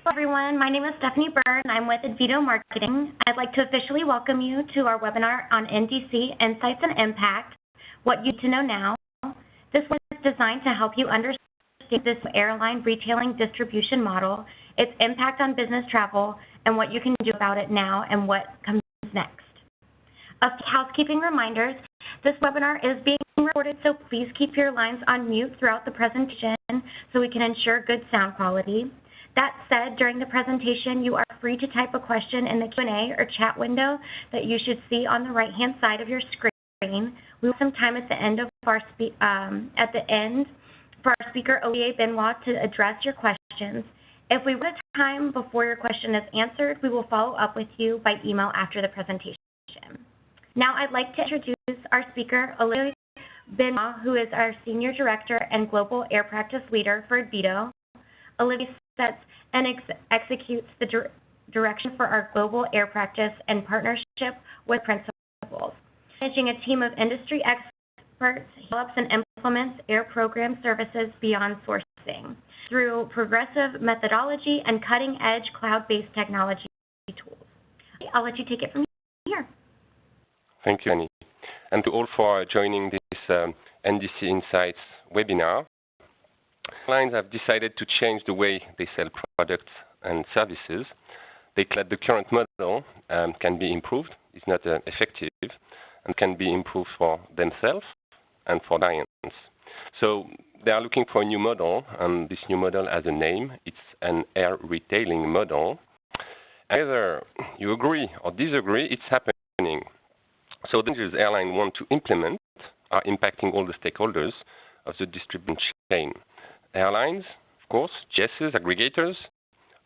Hello everyone, my name is Stephanie Byrne. I'm with Advito Marketing. I'd like to officially welcome you to our webinar on NDC Insights and Impact, What You Need to Know Now. This was designed to help you understand this airline retailing distribution model, its impact on business travel, and what you can do about it now and what comes next. A few housekeeping reminders. This webinar is being recorded, so please keep your lines on mute throughout the presentation so we can ensure good sound quality. That said, during the presentation, you are free to type a question in the Q&A or chat window that you should see on the right-hand side of your screen. We will have some time at the end for our speaker, Olivier Benoit, to address your questions. If we run out of time before your question is answered, we will follow up with you by email after the presentation. Now I'd like to introduce our speaker, Olivier Benoit, who is our Senior Director and Global Air Practice Leader for Advito. Olivier sets and executes the direction for our global air practice in partnership with principals. Managing a team of industry experts, he develops and implements air program services beyond sourcing through progressive methodology and cutting-edge cloud-based technology tools. I'll let you take it from here. Thank you, Annie. And to all for joining this NDC Insights webinar. Airlines have decided to change the way they sell products and services. They claim that the current model can be improved, it's not effective, and can be improved for themselves and for clients. So they are looking for a new model, and this new model has a name. It's an air retailing model. Either you agree or disagree, it's happening. So the changes airlines want to implement are impacting all the stakeholders of the distribution chain. Airlines, of course, GSs, aggregators,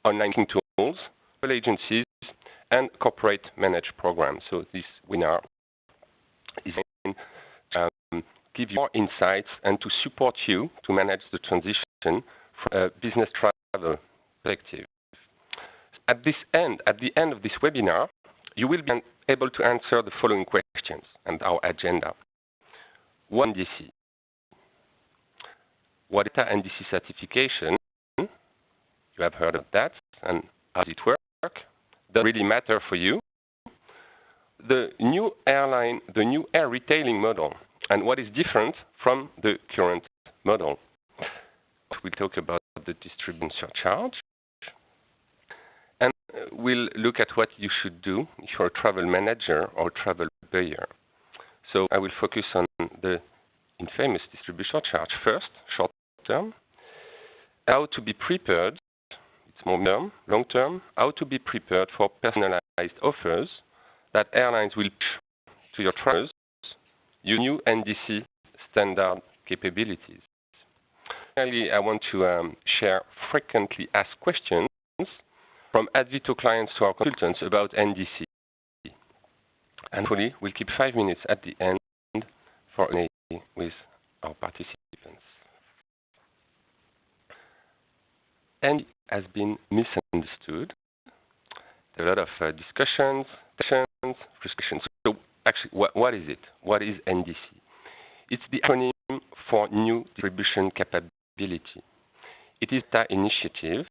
online tools, travel agencies, and corporate managed programs. So this webinar is to give you more insights and to support you to manage the transition from a business travel perspective. At the end of this webinar, you will be able to answer the following questions and our agenda. What is NDC? What is Ndc Certification? You have heard of that, and how does it work? Does it really matter for you? The new air retailing model, and what is different from the current model. We'll talk about the distribution surcharge, and we'll look at what you should do if you're a travel manager or travel buyer. So I will focus on the infamous distribution surcharge first, short term, how to be prepared, it's more term, long term, how to be prepared for personalized offers that airlines will push to your travelers, your new NDC standard capabilities. Finally, I want to share frequently asked questions from Advito clients to our consultants about NDC. And hopefully, we'll keep 5 minutes at the end for an A with our participants. NDC has been misunderstood. There are a lot of discussions, frustrations. So actually, what is it? What is NDC? It's the acronym for New Distribution Capability. It is an initiative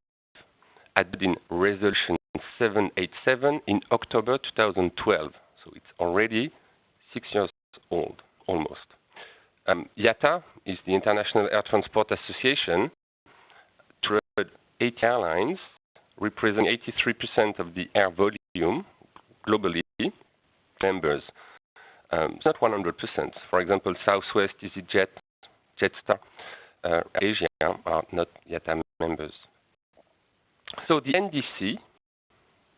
added in Resolution 787 in October 2012. So it's already 6 years old, almost. IATA is the International Air Transport Association. 80 airlines, representing 83% of the air volume globally, members. It's not 100%. For example, Southwest, EasyJet, Jetstar, Asia are not IATA members. So the NDC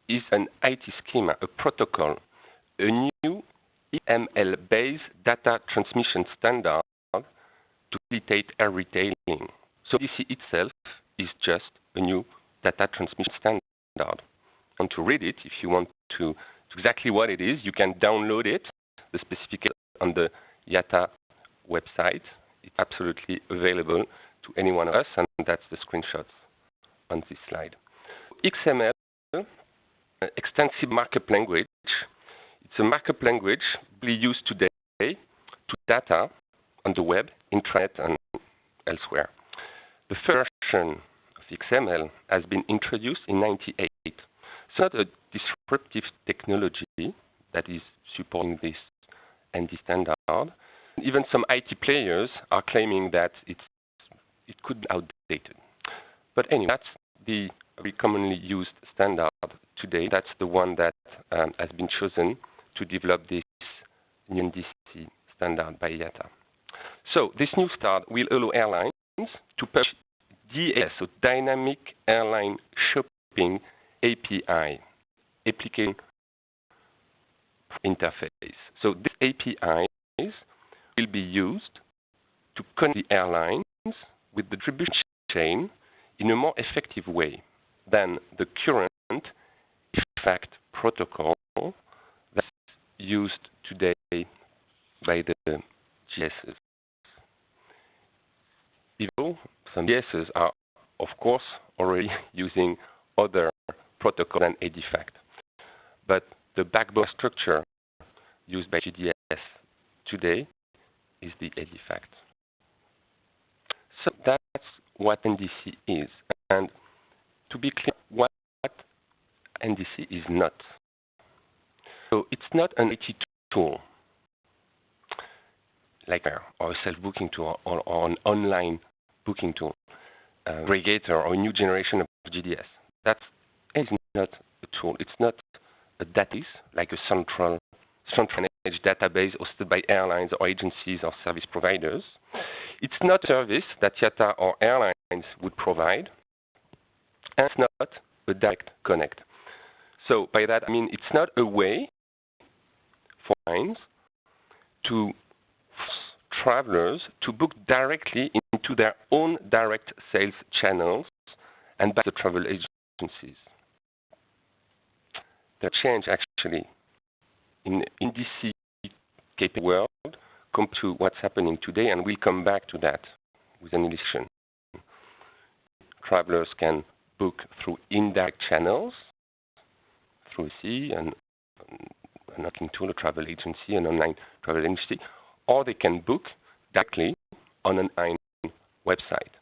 is an IT schema, a protocol, a new EML-based data transmission standard to facilitate air retailing. So NDC itself is just a new data transmission standard. And to read it, if you want to exactly what it is, you can download it, the specification on the IATA website. It's absolutely available to any one of us, and that's the screenshots on this slide. XML, extensive markup language. It's a markup language used today to data on the web, intranet, and elsewhere. The first version of XML has been introduced in 1998. It's not a disruptive technology that is supporting this NDC standard. Even some IT players are claiming that it could be outdated. But anyway, that's the very commonly used standard today. That's the one that has been chosen to develop this new NDC standard by IATA. So this new standard will allow airlines to publish DAS, so Dynamic Airline Shopping API, Application Interface. So these APIs will be used to connect the airlines with the distribution chain in a more effective way than the current IFACT protocol that's used today by the GSs. Even though some GSs are, of course, already using other protocols than EDIFACT. But the backbone structure used by GDS today is the EDIFACT. So that's what NDC is. And to be clear, what NDC is not. So it's not an IT tool, like or a self-booking tool or an online booking tool, aggregator or a new generation of GDS. That is not a tool. It's not a database, like a central managed database hosted by airlines or agencies or service providers. It's not a service that IATA or airlines would provide, and it's not a direct connect. So by that, I mean it's not a way for airlines to force travelers to book directly into their own direct sales channels and by the travel agencies. The change actually in NDC capable world compared to what's happening today, and we'll come back to that with an illustration. Travelers can book through indirect channels, through C and an booking tool, a travel agency, an online travel agency, or they can book directly on an online website.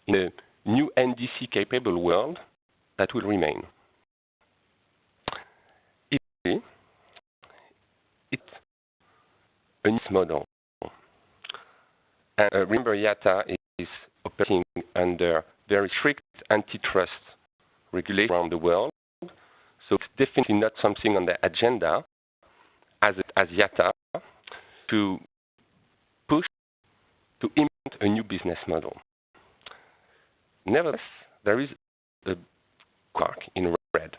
In a new NDC capable world, that will remain. It's a new model. And remember, IATA is operating under very strict antitrust regulation around the world, so it's definitely not something on the agenda as IATA to push to implement a new business model. Nevertheless, there is a mark in red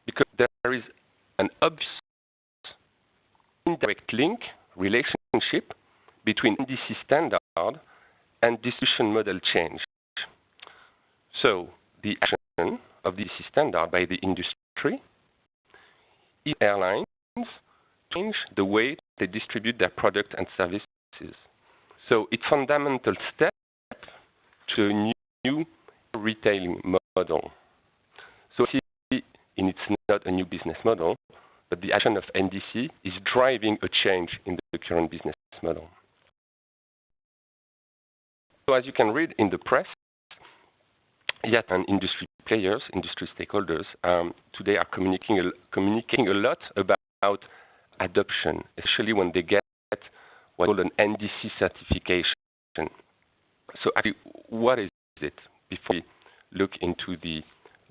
because there is an obvious indirect link relationship between NDC standard and distribution model change. So the action of the NDC standard by the industry is airlines change the way they distribute their product and services. So it's a fundamental step to a new retailing model. So it's not a new business model, but the action of NDC is driving a change in the current business model. So as you can read in the press, IATA and industry players, industry stakeholders, today are communicating a lot about adoption, especially when they get what's called an NDC certification. So actually, what is it? Before we look into the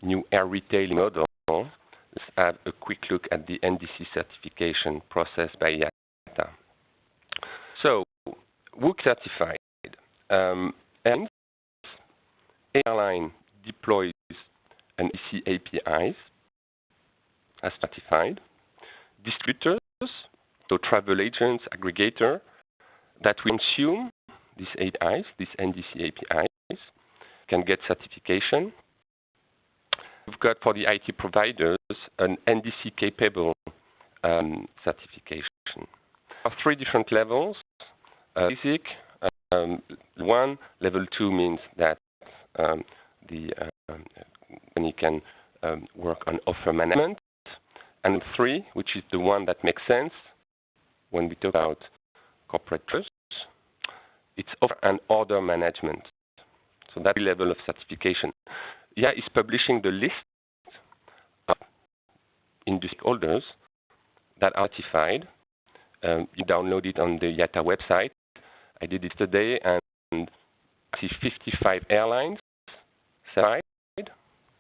new air retailing model, let's have a quick look at the NDC certification process by IATA. So, who certified? Airline deploys an NDC APIs as certified. Distributors, so travel agents, aggregator, that will consume these APIs, these NDC APIs, can get certification. We've got for the IT providers an NDC capable certification. There are three different levels. Basic, one, level 2 means that the company can work on offer management. And 3, which is the one that makes sense when we talk about corporate trust, it's offer and order management. So that level of certification. IATA is publishing the list of industry holders that are certified. You download it on the IATA website. I did it today, and I see 55 airlines certified,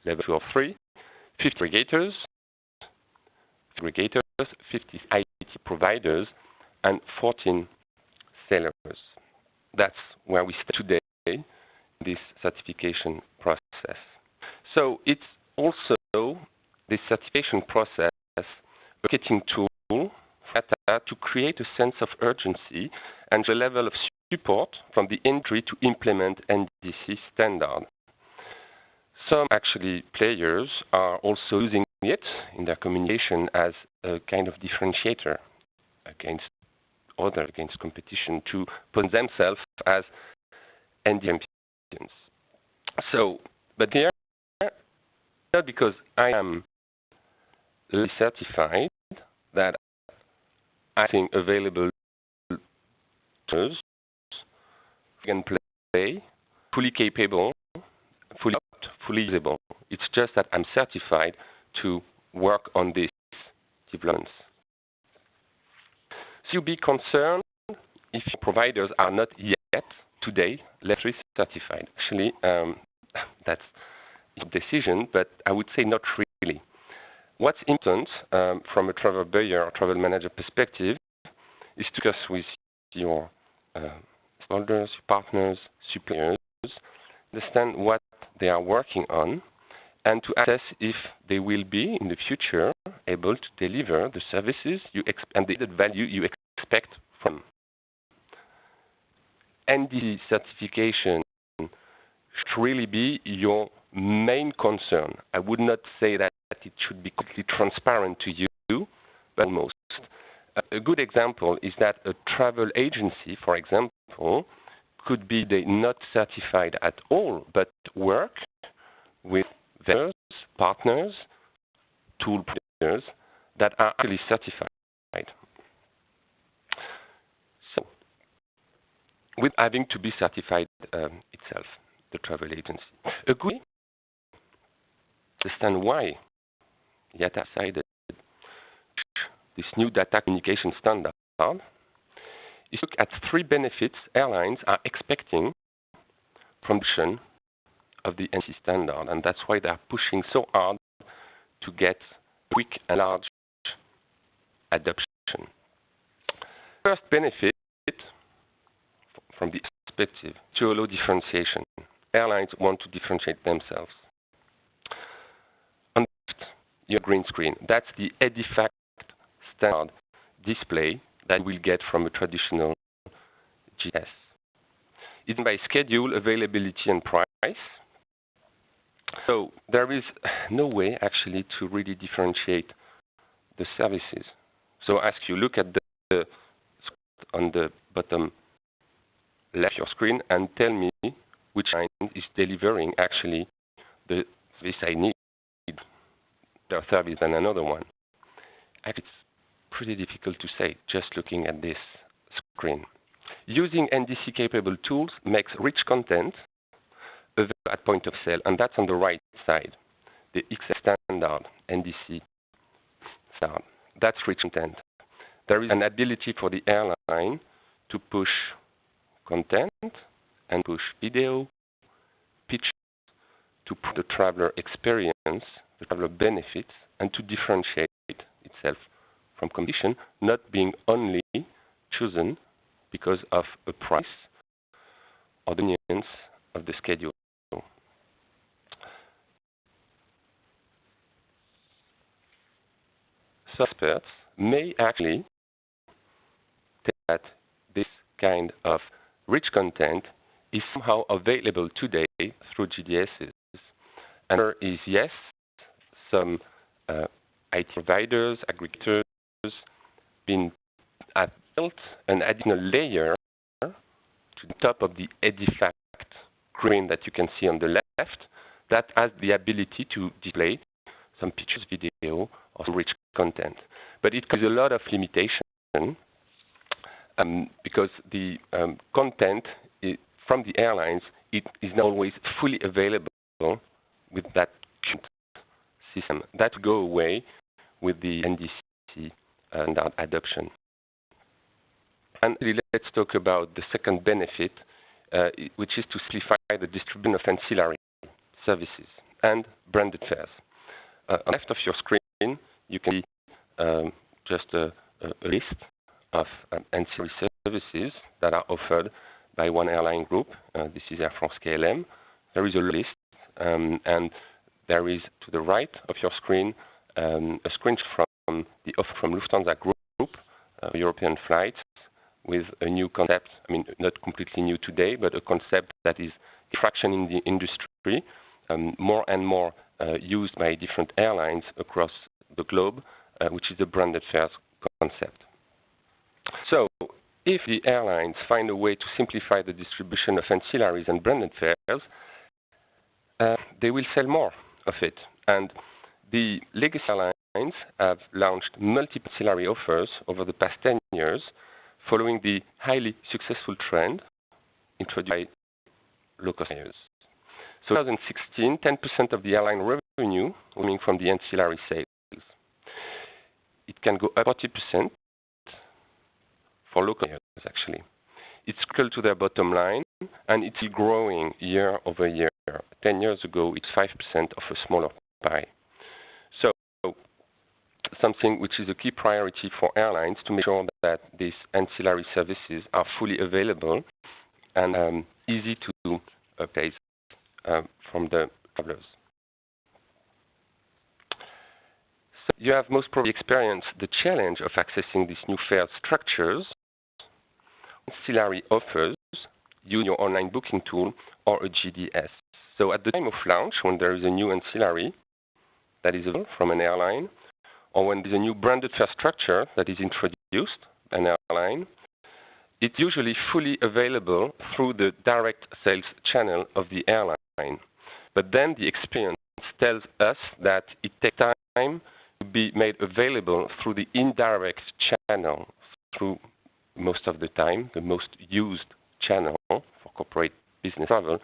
level 2 or 3, 50 aggregators, 50 IT providers, and 14 sellers. That's where we stand today in this certification process. So it's also this certification process, a marketing tool for IATA to create a sense of urgency and the level of support from the industry to implement NDC standard. Some actually players are also using it in their communication as a kind of differentiator against competition to put themselves as NDC champions. So, but here, not because I am certified, that I think available tools can play, fully capable, fully usable. It's just that I'm certified to work on these developments. So be concerned if providers are not yet today level 3 certified. Actually, that's a decision, but I would say not really. What's important from a travel buyer or travel manager perspective is to discuss with your stakeholders, partners, suppliers, understand what they are working on, and to assess if they will be in the future able to deliver the services and the added value you expect from. NDC certification should really be your main concern. I would not say that it should be completely transparent to you, but almost. A good example is that a travel agency, for example, could be not certified at all, but work with vendors, partners, tool providers that are actually certified. So, with having to be certified itself, the travel agency. A good way to understand why IATA decided this new data communication standard is to look at 3 benefits airlines are expecting from the adoption of the NDC standard, and that's why they are pushing so hard to get quick and large adoption. First benefit from the perspective to allow differentiation. Airlines want to differentiate themselves. On the left, your green screen. That's the EDIFACT standard display that you will get from a traditional GDS. It's by schedule, availability, and price. So there is no way actually to really differentiate the services. So I ask you, look at the on the bottom left of your screen and tell me which line is delivering actually the service I need, their service than another one. Actually, it's pretty difficult to say just looking at this screen. Using NDC-capable tools makes rich content available at point of sale, and that's on the right side. The XS standard, NDC standard, that's rich content. There is an ability for the airline to push content and push video, pictures, to put the traveler experience, the traveler benefits, and to differentiate itself from competition, not being only chosen because of a price or the convenience of the schedule. So experts may actually think that this kind of rich content is somehow available today through GDSs. And there is, yes, some IT providers, aggregators, have built an additional layer to the top of the EDIFACT screen that you can see on the left that has the ability to display some pictures, video, or some rich content. But it has a lot of limitation because the content from the airlines it is not always fully available with that current system. That will go away with the NDC standard adoption. And let's talk about the second benefit, which is to simplify the distribution of ancillary services and branded fares. On the left of your screen, you can see just a list of ancillary services that are offered by one airline group. This is Air France KLM. There is a list, and there is to the right of your screen a screenshot from the offer from Lufthansa Group, European flights, with a new concept. I mean, not completely new today, but a concept that is traction in the industry, more and more used by different airlines across the globe, which is the branded fares concept. So, if the airlines find a way to simplify the distribution of ancillaries and branded fares, they will sell more of it. And the legacy airlines have launched multiple ancillary offers over the past 10 years, following the highly successful trend introduced by low-cost carriers. So in 2016, 10% of the airline revenue coming from the ancillary sales. It can go up 40% for local carriers, actually. It's critical to their bottom line, and it's growing year over year. 10 years ago, it's 5% of a smaller pie. So something which is a key priority for airlines to make sure that these ancillary services are fully available and easy to purchase from the travelers. So you have most probably experienced the challenge of accessing these new fare structures. Ancillary offers use your online booking tool or a GDS. So at the time of launch, when there is a new ancillary that is available from an airline, or when there is a new branded fare structure that is introduced by an airline, it's usually fully available through the direct sales channel of the airline. But then the experience tells us that it takes time to be made available through the indirect channel, through most of the time, the most used channel for corporate business travel,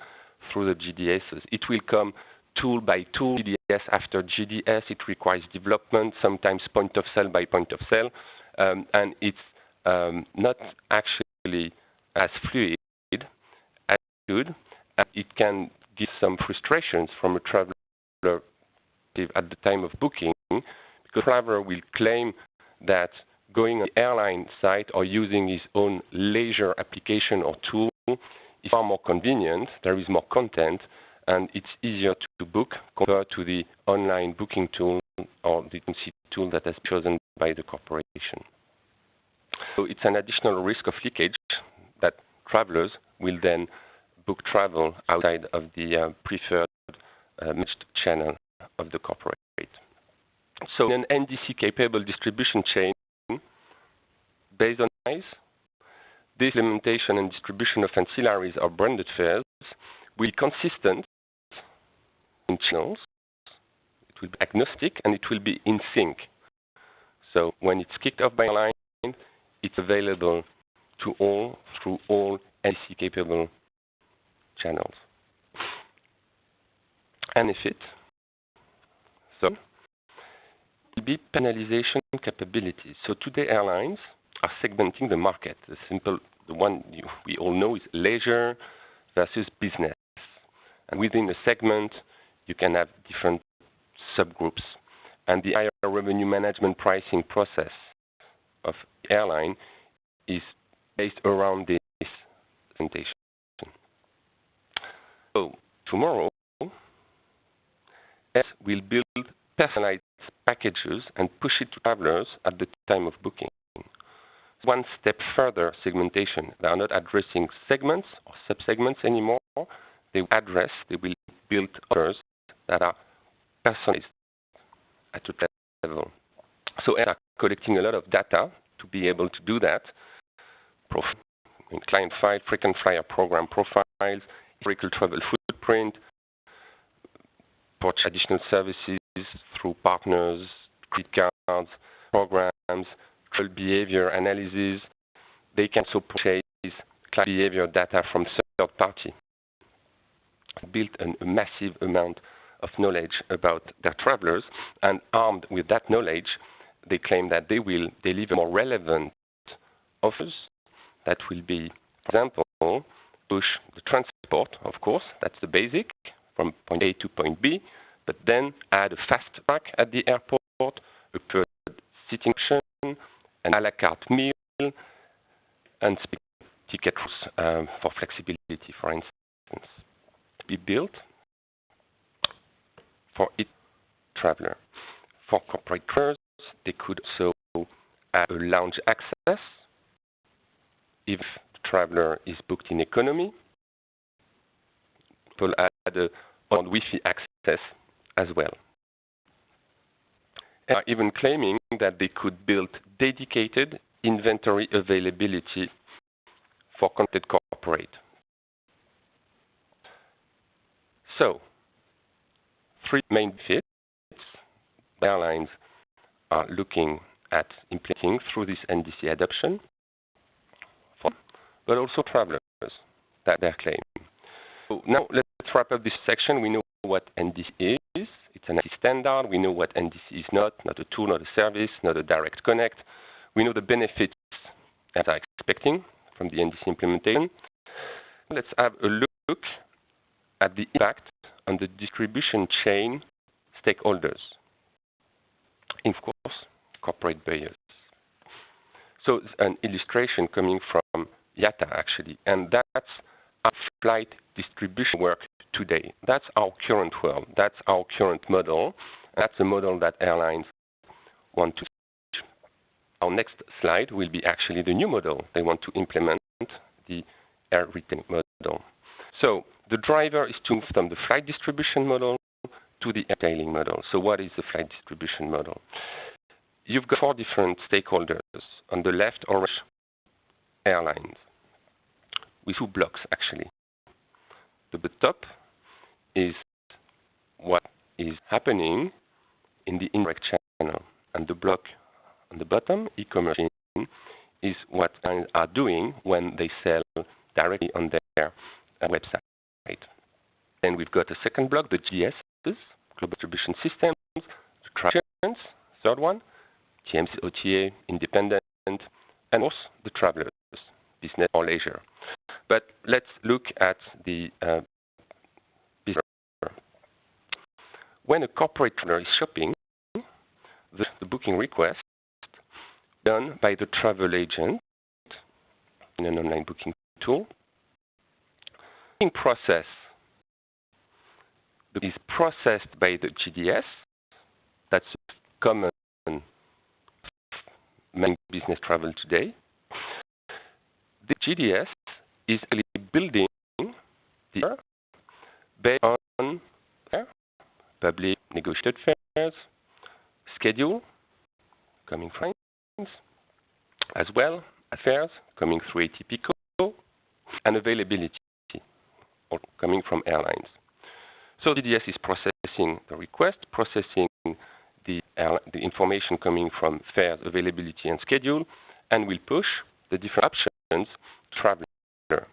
through the GDSs. It will come tool by tool, GDS after GDS. It requires development, sometimes point of sale by point of sale, and it's not actually as fluid as it should. And it can give some frustrations from a traveler at the time of booking, because the traveler will claim that going on the airline site or using his own leisure application or tool is far more convenient, there is more content, and it's easier to book compared to the online booking tool or the agency tool that has been chosen by the corporation. So it's an additional risk of leakage that travelers will then book travel outside of the preferred managed channel of the corporate. So in an NDC-capable distribution chain based on size, this implementation and distribution of ancillaries or branded fares will be consistent in channels, it will be agnostic, and it will be in sync. So when it's kicked off by a line, it's available to all through all NDC-capable channels. And if it, so it will be personalization capabilities. So today airlines are segmenting the market. The one we all know is leisure versus business. And within a segment, you can have different subgroups. And the higher revenue management pricing process of the airline is based around this segmentation. So tomorrow, airlines will build personalized packages and push it to travelers at the time of booking. One step further segmentation. They are not addressing segments or subsegments anymore. They will build offers that are personalized at a level. So airlines are collecting a lot of data to be able to do that. Client file, frequent flyer program profiles, historical travel footprint, purchase additional services through partners, credit cards, programs, travel behavior analysis. They can also purchase client behavior data from third party. built a massive amount of knowledge about their travelers, and armed with that knowledge, they claim that they will deliver more relevant offers that will be, for example, push the transport, of course, that's the basic, from point A to point B, but then add a fast track at the airport, a preferred sitting option, an a la carte meal, and ticket rules for flexibility, for instance, to be built for each traveler. For corporate travelers, they could also add a lounge access if the traveler is booked in economy. People add on Wi-Fi access as well. And are even claiming that they could build dedicated inventory availability for connected corporate. So, three main benefits airlines are looking at implementing through this NDC adoption, but also travelers, that their claim. So now let's wrap up this section. We know what NDC is. It's an NDC standard. We know what NDC is not a tool, not a service, not a direct connect. We know the benefits as are expecting from the NDC implementation. Let's have a look at the impact on the distribution chain stakeholders, of course, corporate buyers. So an illustration coming from IATA, actually, and that's how flight distribution works today. That's our current world. That's our current model. That's a model that airlines want to change. Our next slide will be actually the new model. They want to implement the air retailing model. So the driver is to move from the flight distribution model to the air retailing model. So what is the flight distribution model? You've got four different stakeholders. On the left or right, airlines, with two blocks actually. The top is what is happening in the indirect channel, and the block on the bottom, e-commerce, is what airlines are doing when they sell directly on their website. Then we've got a second block, the GDSs, Global Distribution Systems, the travelers, third one, TMC, OTA, independent, and of course the travelers, business or leisure. But let's look at the business. When a corporate traveler is shopping, the booking request done by the travel agent in an online booking tool. The booking process is processed by the GDS. That's common many business travel today. The GDS is actually building the based on public negotiated fares, schedule coming from as well as fares coming through ATP code, and availability coming from airlines. So GDS is processing the request, processing the information coming from fares, availability, and schedule, and will push the different options to traveler.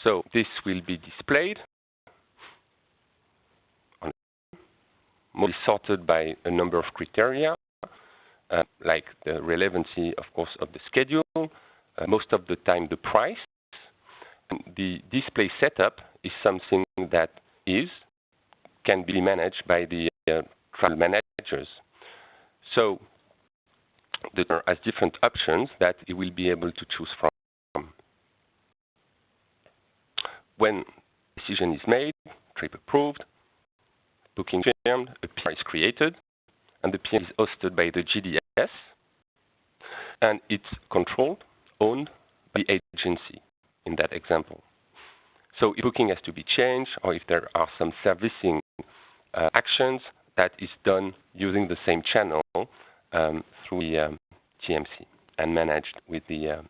So this will be displayed, mostly sorted by a number of criteria, like the relevancy, of course, of the schedule, most of the time the price. And the display setup is something that can be managed by the travel managers. So the traveler has different options that he will be able to choose from. When decision is made, trip approved, booking confirmed, a PR is created, and the PR is hosted by the GDS, and it's controlled, owned by the agency in that example. So if booking has to be changed, or if there are some servicing actions, that is done using the same channel through the TMC and managed with the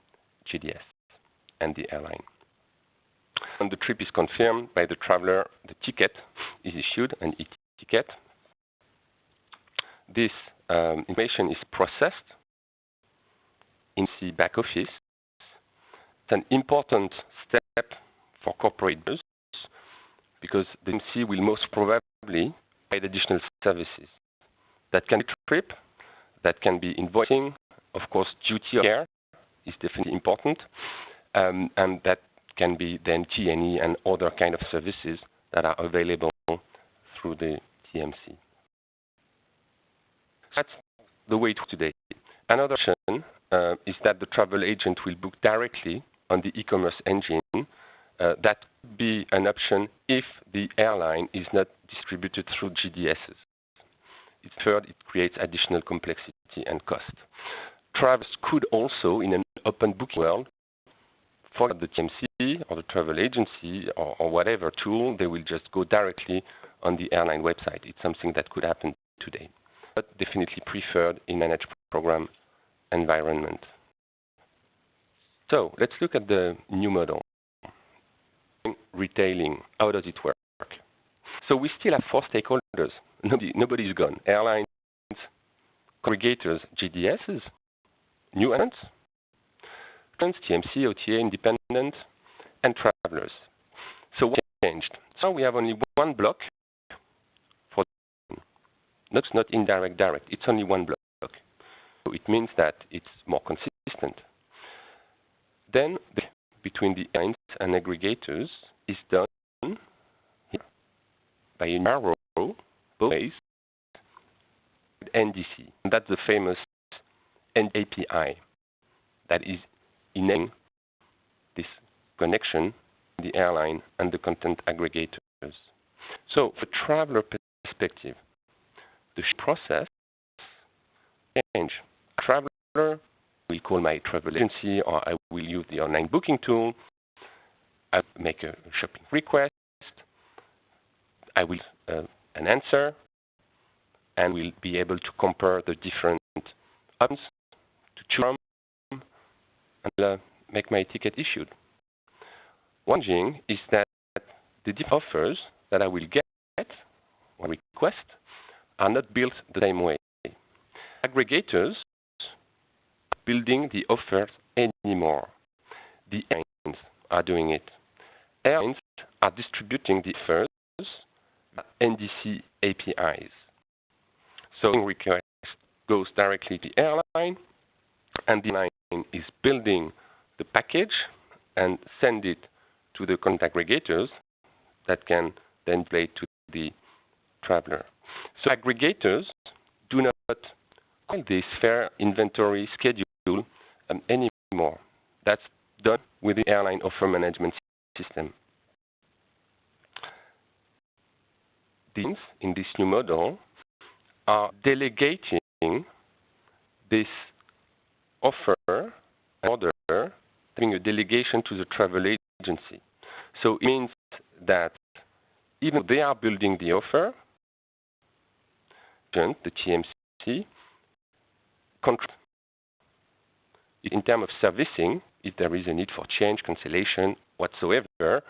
GDS and the airline. When the trip is confirmed by the traveler, the ticket is issued, an e-ticket. This information is processed in the back office. It's an important step for corporate buyers because the TMC will most probably provide additional services. That can be trip, that can be invoicing, of course, duty of care is definitely important, and that can be then T&E and other kind of services that are available through the TMC. That's the way today. Another option is that the travel agent will book directly on the e-commerce engine. That could be an option if the airline is not distributed through GDSs. Third, it creates additional complexity and cost. Travelers could also, in an open booking world, for the TMC or the travel agency or whatever tool, they will just go directly on the airline website. It's something that could happen today, but definitely preferred in managed program environment. So let's look at the new model. Retailing, how does it work? So we still have 4 stakeholders. Nobody is gone. Airlines, aggregators, GDSs, new entrants, TMC, OTA, independent, and travelers. So what changed? So we have only one block for that's not indirect, direct. It's only one block. So it means that it's more consistent. Then between the airlines and aggregators is done here by a narrow both ways NDC. And that's the famous API that is enabling this connection between the airline and the content aggregators. So, from a traveler perspective, the process change. A traveler will call my travel agency, or I will use the online booking tool. I will make a shopping request. I will an answer, and will be able to compare the different options to choose from and make my ticket issued. One thing is that the different offers that I will get or request are not built the same way. Aggregators are building the offers anymore. The airlines are doing it. Airlines are distributing the offers NDC APIs. So the request goes directly to the airline, and the airline is building the package and send it to the content aggregators that can then play to the traveler. So aggregators do not call this fare inventory schedule anymore. That's done with the airline offer management system. These, in this new model, are delegating this offer and order, having a delegation to the travel agency. So it means that even though they are building the offer, the TMC, contract. In terms of servicing, if there is a need for change, cancellation, whatsoever,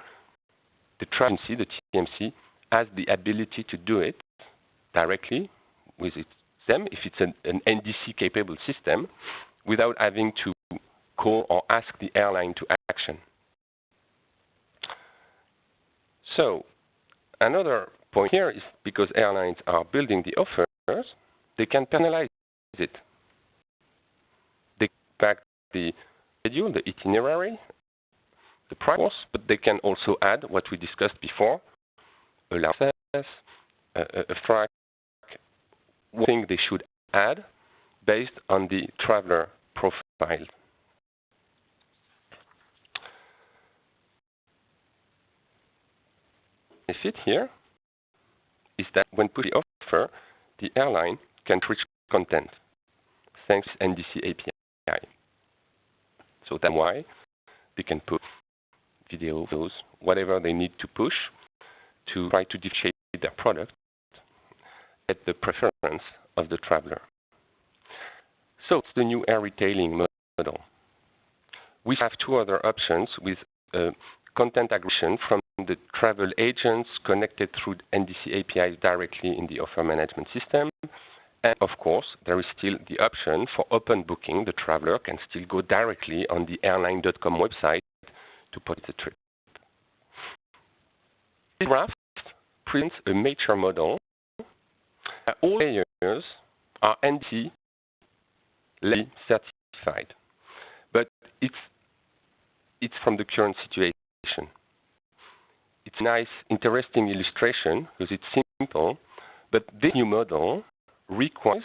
the travel agency, the TMC, has the ability to do it directly with them, if it's an NDC-capable system, without having to call or ask the airline to action. So another point here is because airlines are building the offers, they can penalize it. They back the schedule, the itinerary, the price, but they can also add what we discussed before, allow access, a track, one thing they should add based on the traveler profile. The benefit here is that when put the offer, the airline can reach content thanks to NDC API. So that's why they can put video, videos, whatever they need to push to try to differentiate their product at the preference of the traveler. So it's the new air retailing model. We have 2 other options with content aggregation from the travel agents connected through NDC APIs directly in the offer management system. And of course, there is still the option for open booking. The traveler can still go directly on the airline.com website to put the trip. This graph presents a mature model. All layers are NDC certified, but it's from the current situation. It's a nice, interesting illustration because it's simple, but this new model requires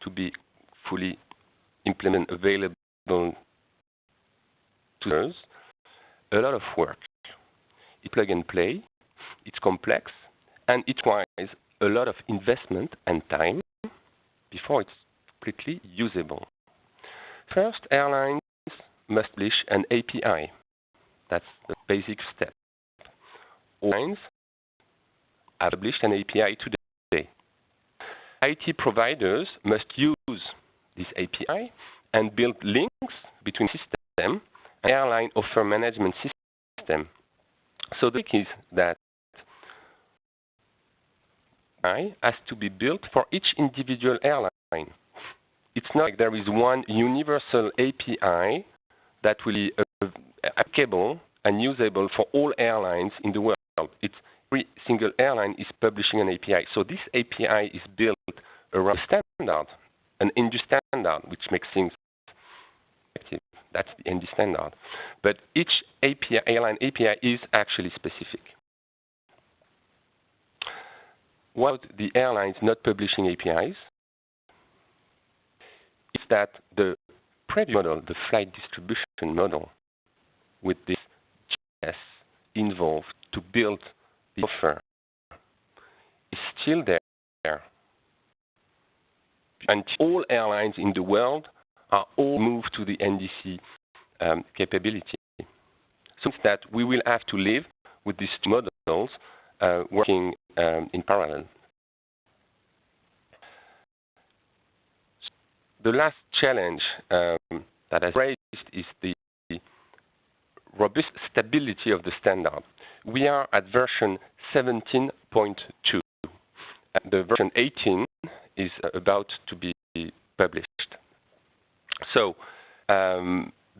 to be fully implemented, available to users, a lot of work. It's plug and play, it's complex, and it requires a lot of investment and time before it's completely usable. First, airlines must publish an API. That's the basic step. All airlines have published an API today. IT providers must use this API and build links between system and airline offer management system. So the trick is that API has to be built for each individual airline. It's not like there is one universal API that will be applicable and usable for all airlines in the world. It's every single airline is publishing an API. So this API is built around a standard, an industry standard, which makes things effective. That's the NDC standard. But each API, airline API is actually specific. What the airlines not publishing APIs is that the previous model, the flight distribution model, with this GS involved to build the offer, is still there. And all airlines in the world are all moved to the NDC capability. So that we will have to live with these two models working in parallel. The last challenge that has raised is the robust stability of the standard. We are at version 17.2. The version 18 is about to be published. So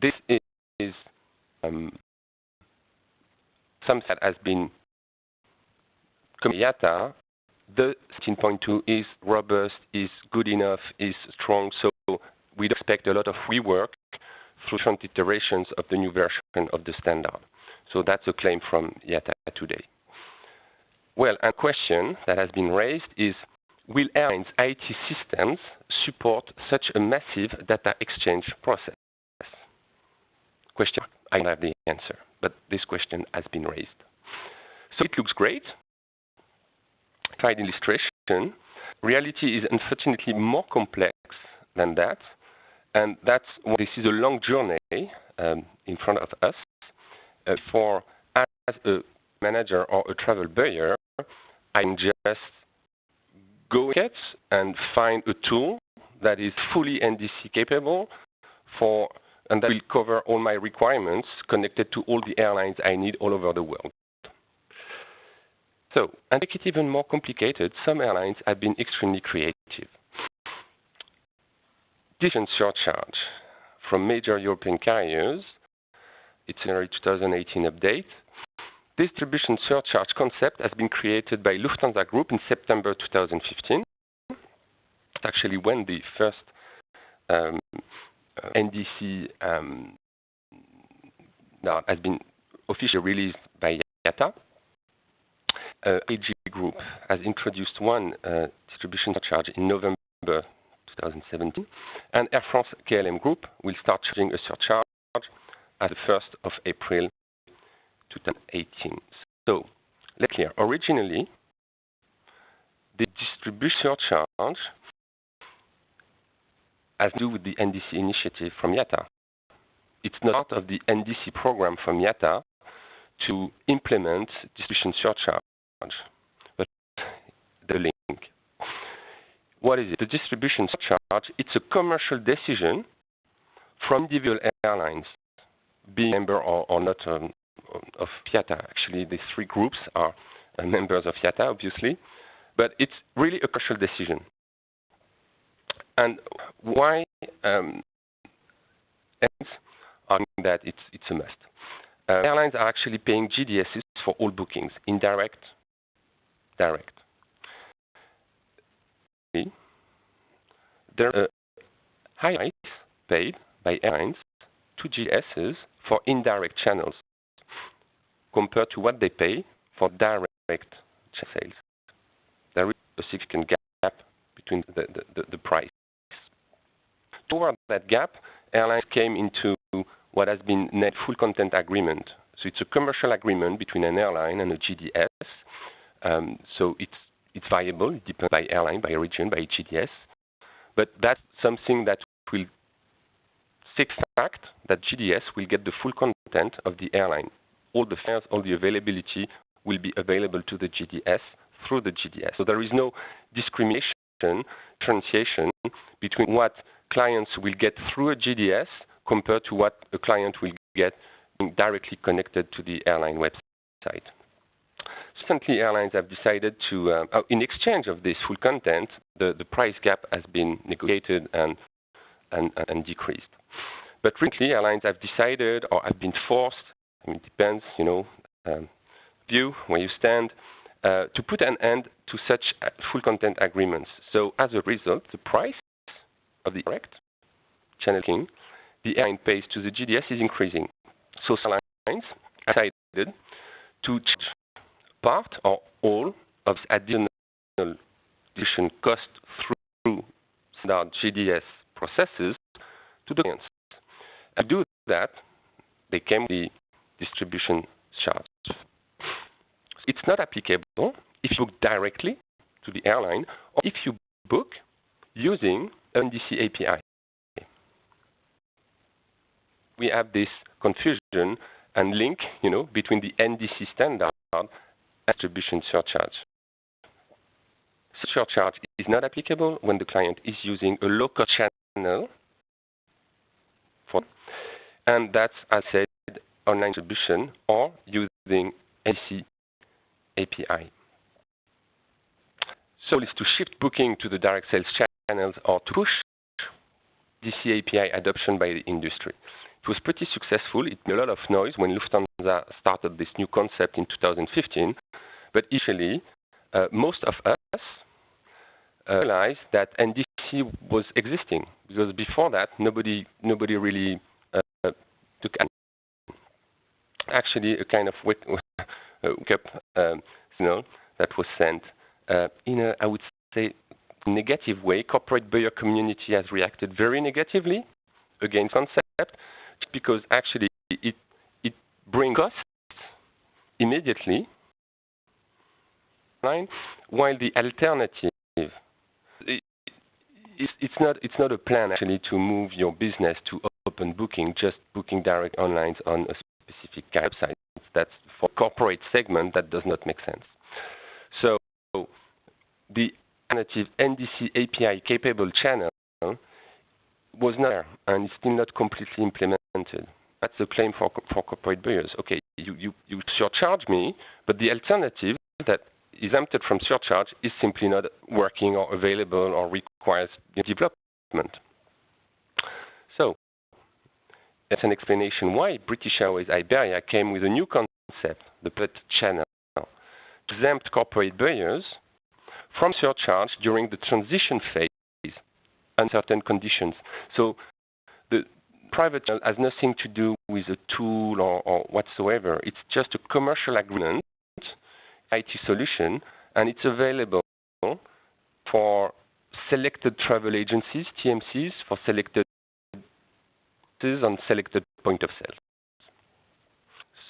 this is something that has been IATA. The 17.2 is robust, is good enough, is strong, so we don't expect a lot of rework through different iterations of the new version of the standard. So that's a claim from IATA today. Well, a question that has been raised is, will airlines' IT systems support such a massive data exchange process? Question, I don't have the answer, but this question has been raised. So it looks great. Slide illustration. Reality is unfortunately more complex than that, and that's why this is a long journey in front of us. For as a manager or a travel buyer, I can just go get and find a tool that is fully NDC capable and that will cover all my requirements connected to all the airlines I need all over the world. So, and to make it even more complicated, some airlines have been extremely creative. Distribution surcharge from major European carriers. It's a January 2018 update. This distribution surcharge concept has been created by Lufthansa Group in September 2015. It's actually when the first NDC has been officially released by IATA. AG Group has introduced one distribution surcharge in November 2017, and Air France KLM Group will start charging a surcharge at the 1st of April 2018. So, let's be clear. Originally, the distribution surcharge has to do with the NDC initiative from IATA. It's not part of the NDC program from IATA to implement distribution surcharge. But the link. What is it? The distribution surcharge, it's a commercial decision from individual airlines, being a member or not of IATA. Actually, these three groups are members of IATA, obviously, but it's really a commercial decision. And why airlines are that it's a must. Airlines are actually paying GDSs for all bookings, indirect direct. There are high rates paid by airlines to GDSs for indirect channels compared to what they pay for direct sales. There is a significant gap between the price. Toward that gap, airlines came into what has been named full content agreement. So it's a commercial agreement between an airline and a GDS. So it's viable. It depends by airline, by region, by GDS. But that's something that will fix the fact that GDS will get the full content of the airline. All the fares, all the availability will be available to the GDS through the GDS. So there is no discrimination, differentiation between what clients will get through a GDS compared to what a client will get directly connected to the airline website. Recently, airlines have decided to, in exchange of this full content, the price gap has been negotiated and decreased. But recently, airlines have decided or have been forced, I mean, it depends, view, where you stand, to put an end to such full content agreements. So as a result, the price of the direct channeling the airline pays to the GDS is increasing. So airlines have decided to charge part or all of the additional cost through standard GDS processes to the clients. And to do that, they came with the distribution charge. It's not applicable if you book directly to the airline or if you book using Ndc API. We have this confusion and link, between the Ndc standard and distribution surcharge. Surcharge is not applicable when the client is using a local channel, and that's, as I said, online distribution or using Ndc API. So it's to shift booking to the direct sales channels or to push Ndc API adoption by the industry. It was pretty successful. It made a lot of noise when Lufthansa started this new concept in 2015. But initially, most of us realized that Ndc was existing, because before that, nobody really took actually a kind of wake-up signal that was sent in a, I would say, negative way. Corporate buyer community has reacted very negatively against concept, because actually it brings costs immediately, while the alternative, it's not a plan actually to move your business to open booking, just booking direct online on a specific website. That's for corporate segment, that does not make sense. So the alternative Ndc API capable channel was not there, and it's still not completely implemented. That's a claim for corporate buyers. Okay, you surcharge me, but the alternative that is exempted from surcharge is simply not working or available or requires development. So that's an explanation why British Airways Iberia came with a new concept, the PET channel, to exempt corporate buyers from surcharge during the transition phase under certain conditions. So the private channel has nothing to do with a tool or whatsoever. It's just a commercial agreement, IT solution, and it's available for selected travel agencies, TMCs, for selected on selected point of sale.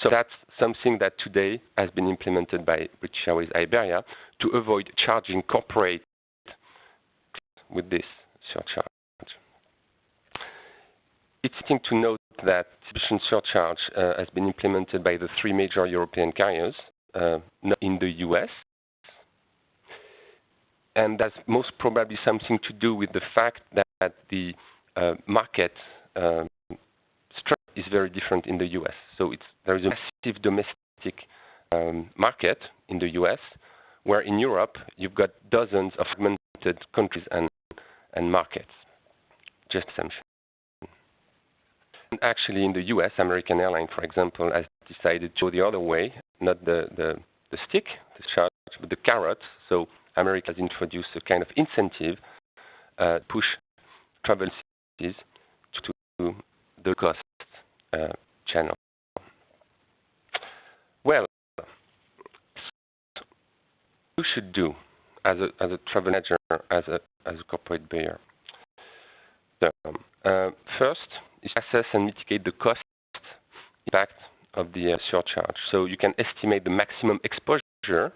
So that's something that today has been implemented by British Airways Iberia to avoid charging corporate with this surcharge. It's interesting to note that distribution surcharge has been implemented by the 3 major European carriers, not in the US. And that's most probably something to do with the fact that the market structure is very different in the US. So there is a massive domestic market in the US, where in Europe you've got dozens of fragmented countries and markets. Just assumption. And actually, in the US, American Airlines, for example, has decided to go the other way, not the stick, the charge, with the carrot. So America has introduced a kind of incentive push travel agencies to the cost channel. Well, what you should do as a travel manager, as a corporate buyer. So, first is assess and mitigate the cost impact of the surcharge. So you can estimate the maximum exposure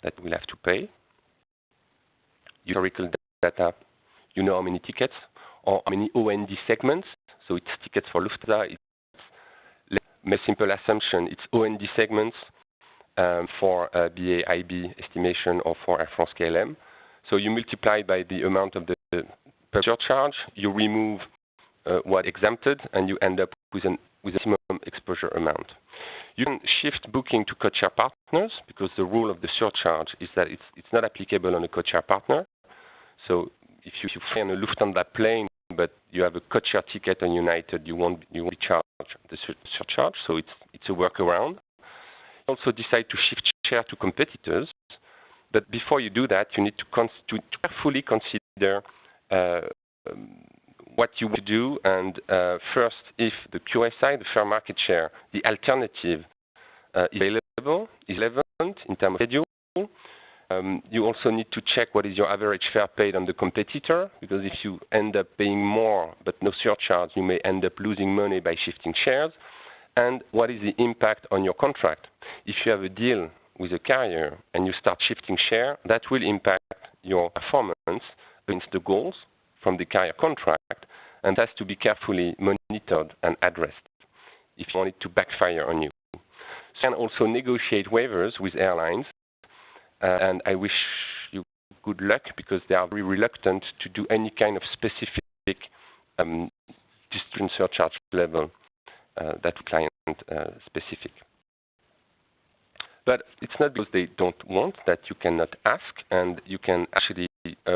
that we'll have to pay. Historical data, you know how many tickets or how many OND segments. So it's tickets for Lufthansa. Let's make a simple assumption. It's OND segments for BA, IB estimation or for Air France KLM. So you multiply by the amount of the per surcharge, you remove what exempted, and you end up with a maximum exposure amount. You can shift booking to codeshare partners because the rule of the surcharge is that it's not applicable on a codeshare partner. So if you fly on a Lufthansa plane but you have a codeshare ticket on United, you won't be charged the surcharge. So it's a workaround. You also decide to shift share to competitors, but before you do that, you need to carefully consider what you want to do, and first, if the QSI, the fair market share, the alternative is available, is relevant in terms of schedule. You also need to check what is your average fare paid on the competitor, because if you end up paying more but no surcharge, you may end up losing money by shifting shares. And what is the impact on your contract? If you have a deal with a carrier and you start shifting share, that will impact your performance against the goals from the carrier contract, and has to be carefully monitored and addressed if you want it to backfire on you. So you can also negotiate waivers with airlines, and I wish you good luck because they are very reluctant to do any kind of specific distribution surcharge level that client specific. But it's not because they don't want that you cannot ask, and you can actually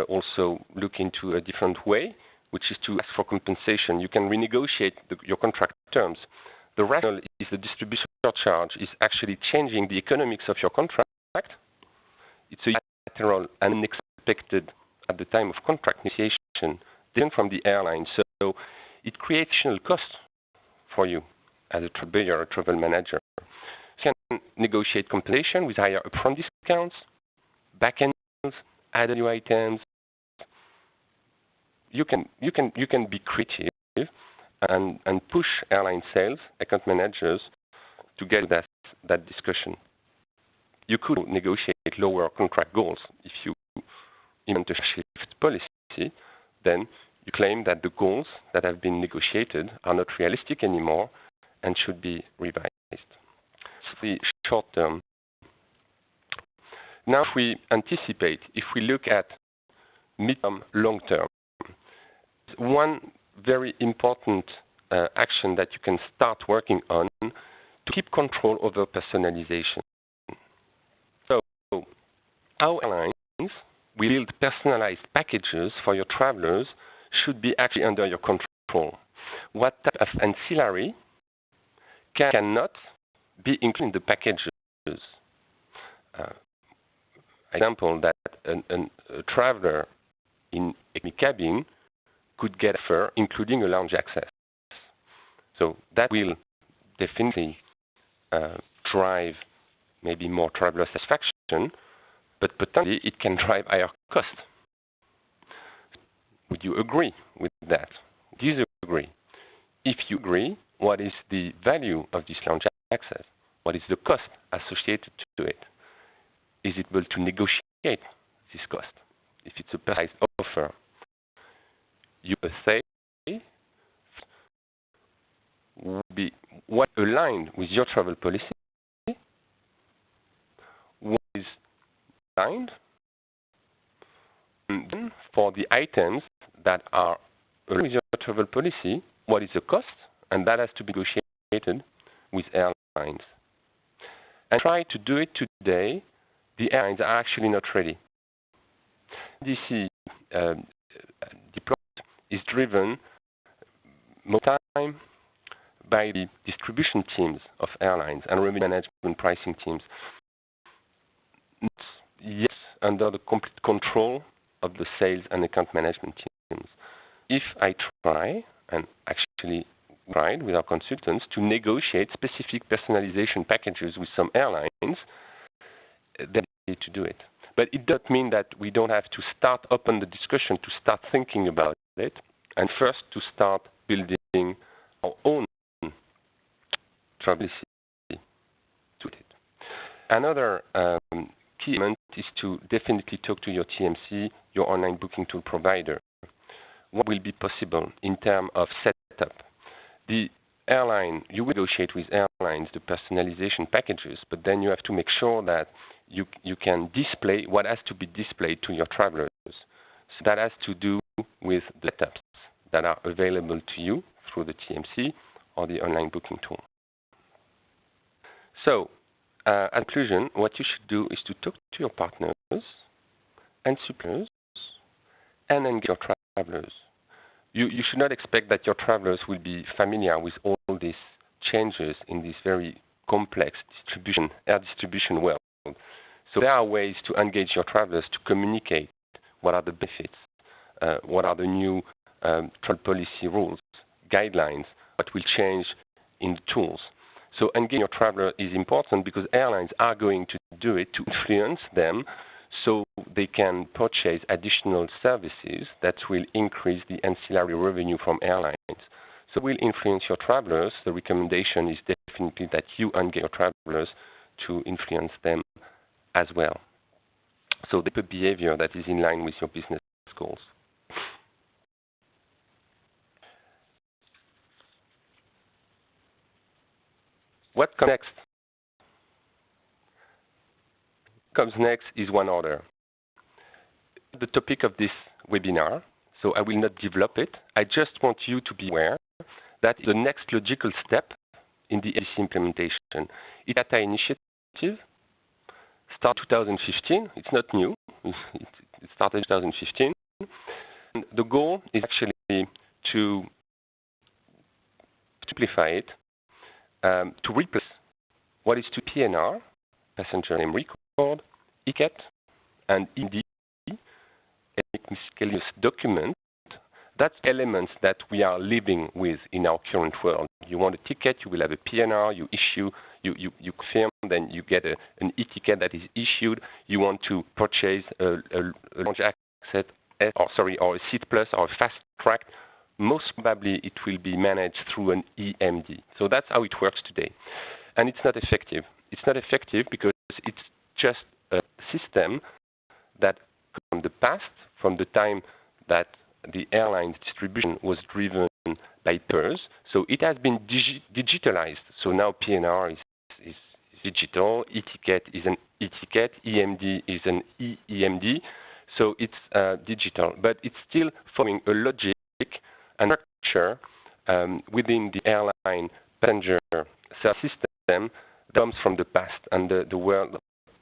also look into a different way, which is to ask for compensation. You can renegotiate your contract terms. The rationale is the distribution surcharge is actually changing the economics of your contract. It's a unilateral and unexpected at the time of contract negotiation, different from the airline. So it creates additional cost for you as a travel buyer or a travel manager. You can negotiate compensation with higher upfront discounts, back-end deals, add new items. You can be creative and push airline sales, account managers to get that discussion. You could negotiate lower contract goals if you implement a shift policy. Then you claim that the goals that have been negotiated are not realistic anymore and should be revised. So the short term. Now, if we anticipate, if we look at mid-term, long-term, one very important action that you can start working on to keep control over personalization. So, our airlines will build personalized packages for your travelers should be actually under your control. What type of ancillary cannot be included in the packages? Example that a traveler in a cabin could get a fare, including a lounge access. So that will definitely drive maybe more traveler satisfaction, but potentially it can drive higher cost. Would you agree with that? Disagree? If you agree, what is the value of this lounge access? What is the cost associated to it? Is it able to negotiate this cost? If it's a personalized offer, you say would be what aligned with your travel policy, what is aligned, and then for the items that are aligned with your travel policy, what is the cost, and that has to be negotiated with airlines. And try to do it today. The airlines are actually not ready. Ndc deployment is driven most time by the distribution teams of airlines and revenue management pricing teams. under the complete control of the sales and account management teams. If I try, and actually tried with our consultants, to negotiate specific personalization packages with some airlines, they need to do it. But it doesn't mean that we don't have to start open the discussion, to start thinking about it, and first to start building our own travel policy to it. Another key element is to definitely talk to your TMC, your online booking tool provider. What will be possible in terms of setup? The airline, you will negotiate with airlines the personalization packages, but then you have to make sure that you can display what has to be displayed to your travelers. So that has to do with the setups that are available to you through the TMC or the online booking tool. So, at conclusion, what you should do is to talk to your partners and suppliers and engage your travelers. You should not expect that your travelers will be familiar with all these changes in this very complex air distribution world. So there are ways to engage your travelers to communicate what are the benefits, what are the new travel policy rules, guidelines, what will change in the tools. So engaging your traveler is important because airlines are going to do it to influence them so they can purchase additional services that will increase the ancillary revenue from airlines. So will influence your travelers. The recommendation is definitely that you engage your travelers to influence them as well. So the behavior that is in line with your business goals. What comes next? Comes next is one order. The topic of this webinar, so I will not develop it. I just want you to be aware that the next logical step in the Ndc implementation. It's data initiative, start 2015. It's not new. It started 2015. And the goal is actually to simplify it, to replace what is to PNR, passenger name record, ECAT, and EMD, miscellaneous document. That's elements that we are living with in our current world. You want a ticket, you will have a PNR, you issue, you confirm, then you get an e-ticket that is issued. You want to purchase a lounge access, or a seat plus or a fast track. Most probably it will be managed through an EMD. So that's how it works today. And it's not effective. It's not effective because it's just a system that from the past, from the time that the airline's distribution was driven by papers, so it has been digitalized. So now PNR is digital, e-ticket is an e-ticket, EMD is an e-EMD, so it's digital. But it's still following a logic and structure within the airline passenger service system that comes from the past and the world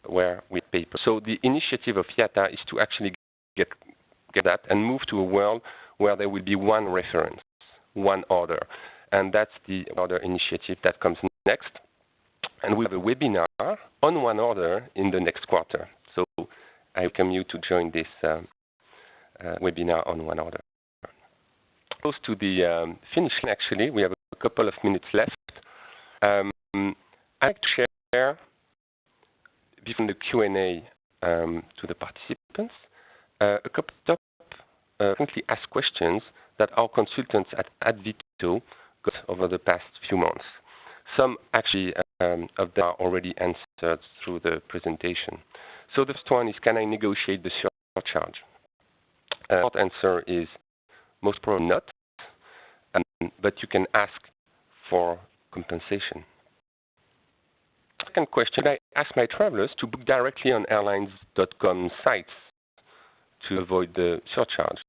where we paper. So the initiative of IATA is to actually get that and move to a world where there will be one reference, one order. And that's the order initiative that comes next. And we have a webinar on one order in the next quarter. So I welcome you to join this webinar on one order. Close to the finish line, actually, we have a couple of minutes left. I'd like to share, before the Q&A to the participants, a couple of frequently asked questions that our consultants at Advito got over the past few months. Some actually of them are already answered through the presentation. So the first one is, can I negotiate the surcharge? Short answer is most probably not, but you can ask for compensation. Second question, I ask my travelers to book directly on airlines.com sites to avoid the surcharge.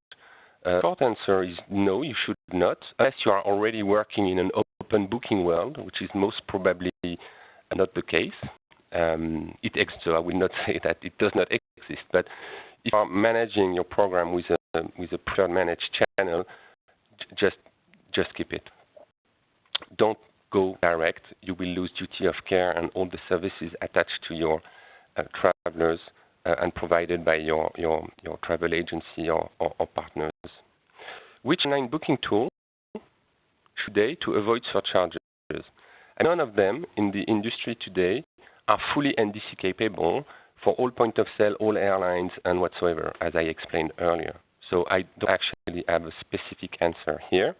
Short answer is no, you should not, unless you are already working in an open booking world, which is most probably not the case. It exists, so I will not say that it does not exist, but if you are managing your program with a preferred managed channel, just keep it. Don't go direct. You will lose duty of care and all the services attached to your travelers and provided by your travel agency or partners. Which online booking tool should they to avoid surcharges? And none of them in the industry today are fully NDC capable for all point of sale, all airlines, and whatsoever, as I explained earlier. So I don't actually have a specific answer here.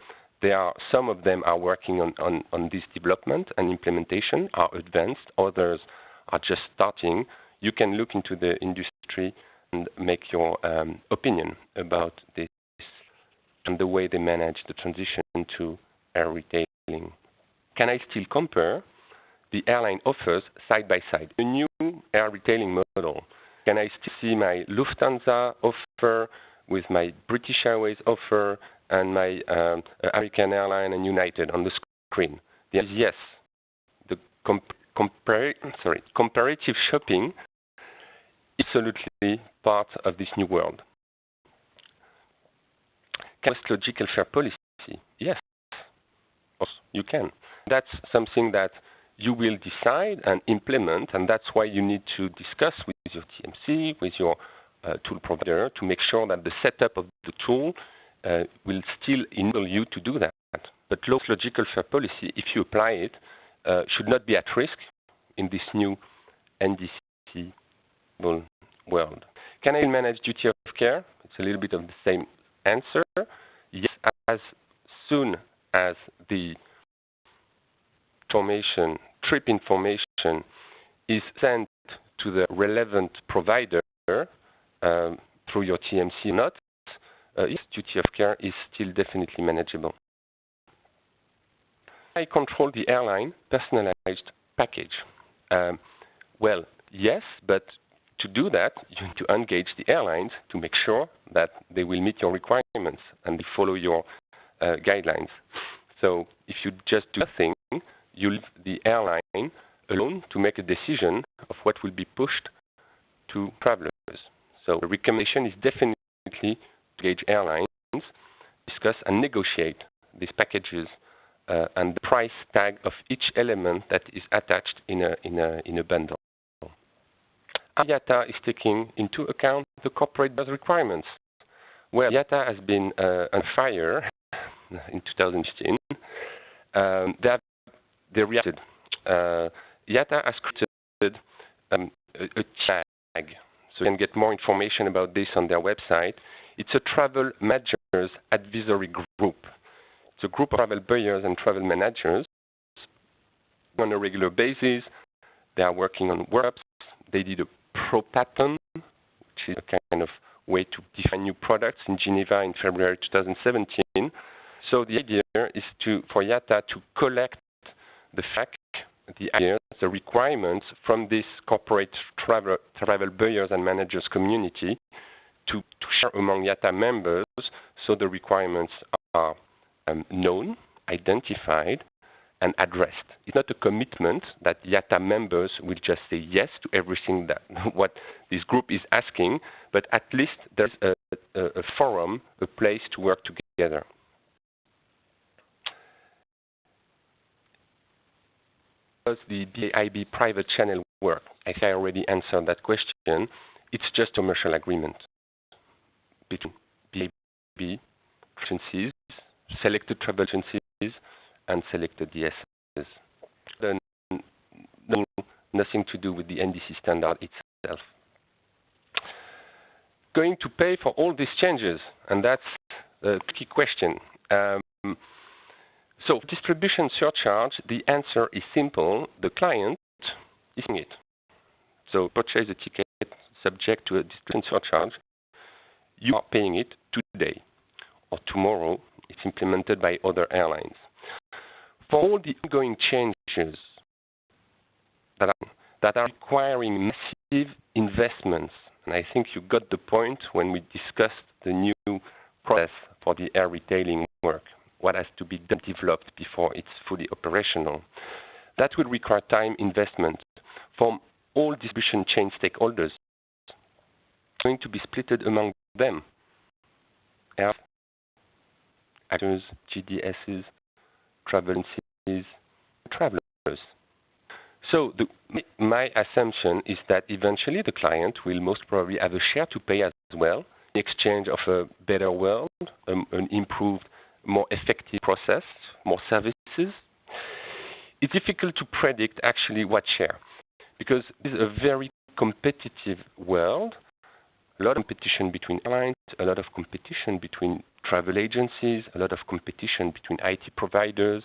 Some of them are working on this development and implementation, are advanced. Others are just starting. You can look into the industry and make your opinion about this and the way they manage the transition to air retailing. Can I still compare the airline offers side by side? A new air retailing model. Can I still see my Lufthansa offer with my British Airways offer and my American Airline and United on the screen? The answer is yes. The comparative shopping is absolutely part of this new world. Can I logical fair policy? Yes, of course you can. That's something that you will decide and implement, and that's why you need to discuss with your TMC, with your tool provider, to make sure that the setup of the tool will still enable you to do that. But logical fair policy, if you apply it, should not be at risk in this new NDC world. Can I manage duty of care? It's a little bit of the same answer. Yes, as soon as the trip information is sent to the relevant provider through your TMC or not, yes, duty of care is still definitely manageable. I control the airline personalized package. Well, yes, but to do that, you need to engage the airlines to make sure that they will meet your requirements and follow your guidelines. So if you just do nothing, you leave the airline alone to make a decision of what will be pushed to travelers. So the recommendation is definitely to engage airlines, discuss and negotiate these packages and the price tag of each element that is attached in a bundle. IATA is taking into account the corporate requirements. Where IATA has been on fire in 2015, they reacted. IATA has created a tag, so you can get more information about this on their website. It's a travel managers advisory group. It's a group of travel buyers and travel managers on a regular basis. They are working on workshops. They did a pro pattern, which is a kind of way to define new products in Geneva in February 2017. So the idea is for IATA to collect the fact, the ideas, the requirements from this corporate travel buyers and managers community to share among IATA members, so the requirements are known, identified, and addressed. It's not a commitment that IATA members will just say yes to everything that what this group is asking, but at least there's a forum, a place to work together. Does the BAIB private channel work? I think I already answered that question. It's just a commercial agreement between BAIB agencies, selected travel agencies, and selected DSs. Nothing to do with the NDC standard itself. Going to pay for all these changes, and that's the key question. So distribution surcharge, the answer is simple. The client is paying it. So purchase a ticket subject to a distribution surcharge. You are paying it today or tomorrow. It's implemented by other airlines. For all the ongoing changes that are requiring massive investments, and I think you got the point when we discussed the new process for the air retailing work, what has to be developed before it's fully operational. That will require time investment from all distribution chain stakeholders. It's going to be split among them. Air actors, GDSs, travel agencies, travelers. So my assumption is that eventually the client will most probably have a share to pay as well in exchange of a better world, an improved, more effective process, more services. It's difficult to predict actually what share, because it's a very competitive world, a lot of competition between airlines, a lot of competition between travel agencies, a lot of competition between IT providers.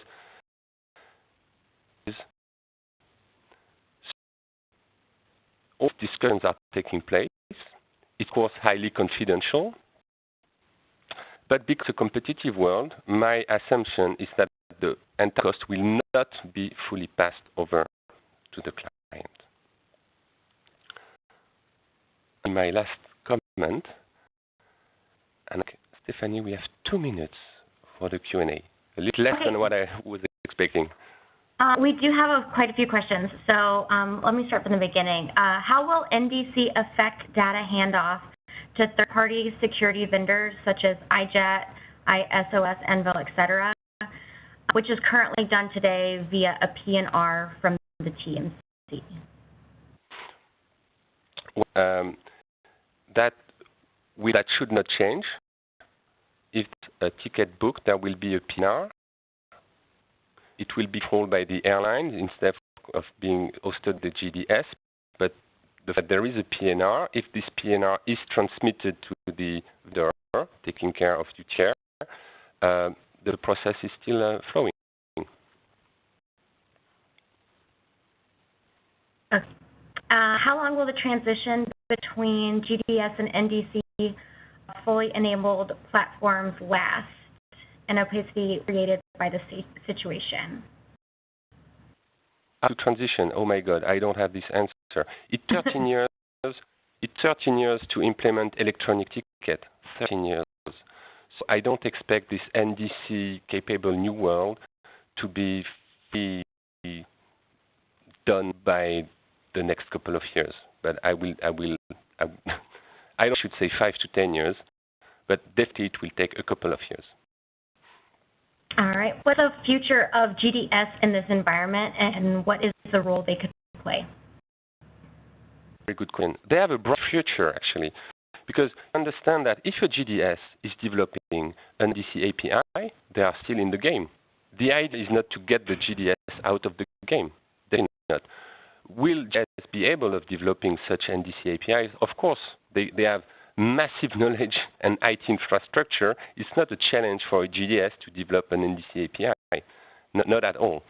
All discussions are taking place. It's, of course, highly confidential. But because it's a competitive world, my assumption is that the entire cost will not be fully passed over to the client. And my last comment, and Stephanie, we have 2 minutes for the Q&A, a little less than what I was expecting. We do have quite a few questions, so let me start from the beginning. How will NDC affect data handoff to third-party security vendors such as iJet, ISOS, Envel, etc., which is currently done today via a PNR from the TMC? That should not change. If a ticket booked, there will be a PNR. It will be controlled by the airline instead of being hosted the GDS. But there is a PNR. If this PNR is transmitted to the vendor taking care of the chair, the process is still flowing. Okay. How long will the transition between GDS and NDC fully enabled platforms last, and opacity created by the situation? To transition, oh my God, I don't have this answer. It's 13 years. It's 13 years to implement electronic ticket. 13 years. So I don't expect this NDC-capable new world to be done by the next couple of years. But I should say 5 to 10 years, but definitely it will take a couple of years. All right. What's the future of GDS in this environment, and what is the role they could play? Very good question. They have a bright future, actually, because understand that if a GDS is developing an NDC API, they are still in the game. The idea is not to get the GDS out of the game. They're not. Will GDS be able of developing such NDC APIs? Of course. They have massive knowledge and IT infrastructure. It's not a challenge for a GDS to develop an NDC API, not at all.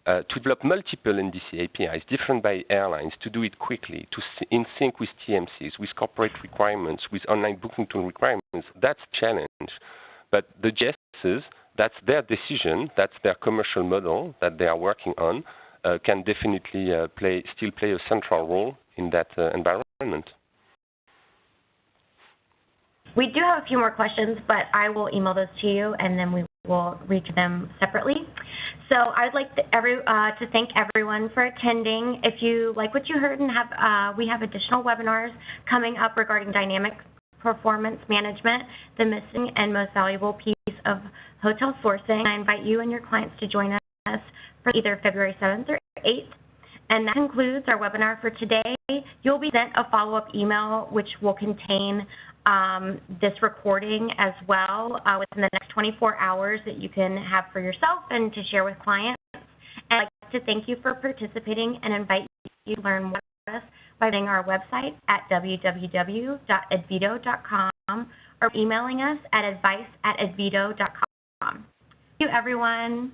To develop multiple NDC APIs, different by airlines, to do it quickly, in sync with TMCs, with corporate requirements, with online booking tool requirements, that's a challenge. But the GDSs, that's their decision, that's their commercial model that they are working on, can definitely still play a central role in that environment. We do have a few more questions, but I will email those to you, and then we will reach them separately. So I'd like to thank everyone for attending. If you like what you heard, and we have additional webinars coming up regarding dynamic performance management, the missing and most valuable piece of hotel sourcing. I invite you and your clients to join us for either February 7th or 8th. And that concludes our webinar for today. You'll be sent a follow-up email which will contain this recording as well within the next 24 hours that you can have for yourself and to share with clients. And I'd like to thank you for participating and invite you to learn more about us by visiting our website at www.edvito.com or emailing us at advice@edvito.com. Thank you, everyone.